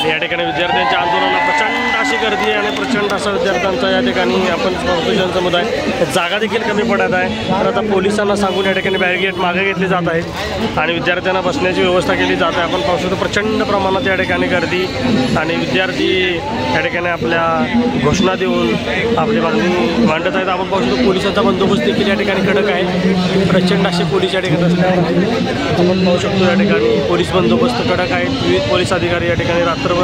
या ठिकाणी विद्यार्थ्यांच्या आंदोलनाला प्रचंड अशी गर्दी आहे आणि प्रचंड असा विद्यार्थ्यांचा या ठिकाणी आपण बहुजन समुदाय जागा देखील कमी पडत आहे। तर आता पोलिसांना सांगून या ठिकाणी बॅरिगेट मागे घेतले जात आहेत आणि विद्यार्थ्यांना बसण्याची व्यवस्था केली जात आहे। आपण पाहू शकतो प्रचंड प्रमाणात या ठिकाणी गर्दी आणि विद्यार्थी या ठिकाणी आपल्या घोषणा देऊन आपली मागणी मांडत आहेत। आपण पाहू शकतो पोलिसांचा बंदोबस्त देखील या ठिकाणी कडक आहे। प्रचंड असे पोलीस या ठिकाणी असल्यावर आपण पाहू शकतो या ठिकाणी पोलीस बंदोबस्त कडक आहे। विविध पोलीस अधिकारी या ठिकाणी रात्रभर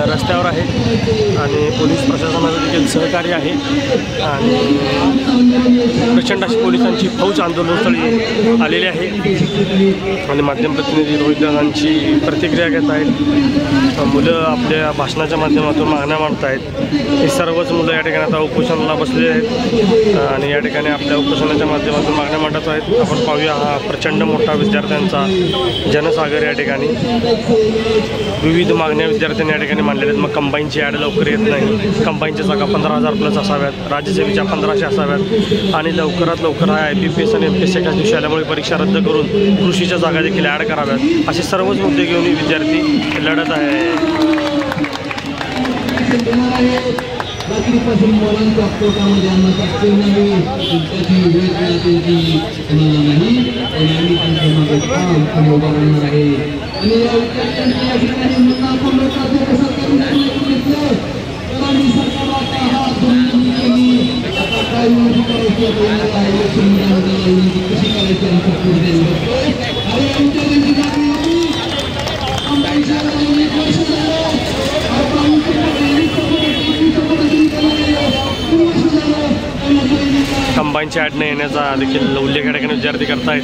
रस्त्यावर आहेत आणि पोलीस प्रशासनाचं देखील सहकार्य आहे आणि प्रचंड अशी पोलिसांची फौज आंदोलनस्थळी आलेली आहे आणि माध्यम प्रतिनिधी रोहित दादांची प्रतिक्रिया घेत आहेत। मुलं आपल्या भाषणाच्या माध्यमातून मागण्या मांडत आहेत। हे सर्वच मुलं या ठिकाणी आता उपोषणाला बसलेले आहेत आणि या ठिकाणी आपल्या उपोषणाच्या माध्यमातून मागण्या मांडत आहेत। आपण पाहूया हा प्रचंड मोठा विद्यार्थ्यांचा जनसागर या ठिकाणी विविध मागण्या विद्यार्थ्यांनी या ठिकाणी मांडलेल्या आहेत। मग कंबाईनची ॲड लवकर येत नाही, कंबाईनच्या जागा 15,000+ असाव्यात, राज्यसेवेच्या 1500 असाव्यात आणि लवकरात लवकर हा IBPS आणि MPSC एकाच दिवशी आल्यामुळे परीक्षा रद्द करून कृषीच्या जागा देखील ॲड कराव्यात असे सर्वच मुद्दे घेऊन विद्यार्थी लढत आहे। कंबाईनच्या ॲड न येण्याचा देखील उल्लेख या ठिकाणी विद्यार्थी करतायत।